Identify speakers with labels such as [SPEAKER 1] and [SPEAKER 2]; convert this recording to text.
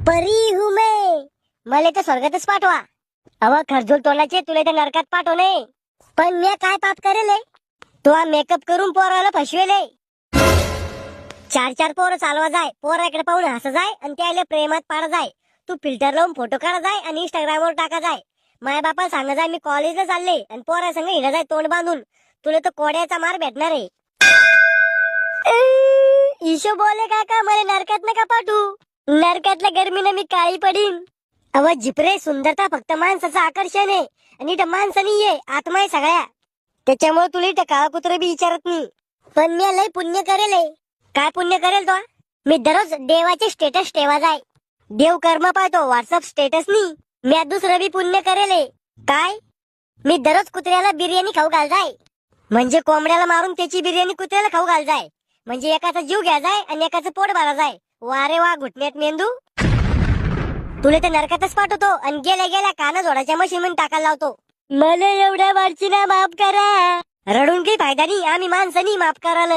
[SPEAKER 1] परी हूं मैं, मला तर स्वर्गातच पाठवा. अव खरजूल तोंडाचे, तुला तर नरकात पाठवणे. पण मी काय पाप करेले? तू मेकअप करून पोराला फसवेले. 4-4 पोरं चालवा जाय, पोराकडे पाहून हसा जाय आणि त्याला प्रेमात पाडा जाय. तू फिल्टर लावून फोटो काढा जाय आणि इंस्टाग्रामवर टाका जाय. माझ्या बापाला सांगा जाय मी कॉलेजला चालले आणि पोरा संग हिंडा जाय तोंड बांधून. तुला तर कोड्याचा मार भेटणार आहे. ईशो बोले काका, मला नरकात नका पाठवू. नरकातल्या गर्मीनं मी काळी पडीन. अव जिपरे, सुंदरता फक्त माणसाचं आकर्षण आहे आणि इथं माणसं नाहीये, आत्मा आहे सगळ्या. त्याच्यामुळे तुला इथं काळा कुत्र बी विचारत नाही. पण मी लय पुण्य करेल. काय पुण्य करेल तो? मी दररोज देवाचे स्टेटस ठेवा जाय. देव कर्म पाहतो, व्हॉट्सअप स्टेटस नाही. मी दुसरं बी पुण्य करेल. काय? मी दररोज कुत्र्याला बिर्याणी खाऊ घाल जाय. म्हणजे कोंबड्याला मारून त्याची बिर्याणी कुत्र्याला खाऊ घाल जाय. म्हणजे एकाचा जीव घ्या जाय आणि एकाचं पोट भरा जाय. वारे वा, घुटण्यात मेंदू. तुला तर नरकातच पाठवतो आणि गेल्या गेल्या काना जोडाच्या मशीन मध्ये टाकायला लावतो. मला एवढ्या वारची ना माफ करा. रडून काही फायदा नाही, आम्ही माणसानी माफ कराल.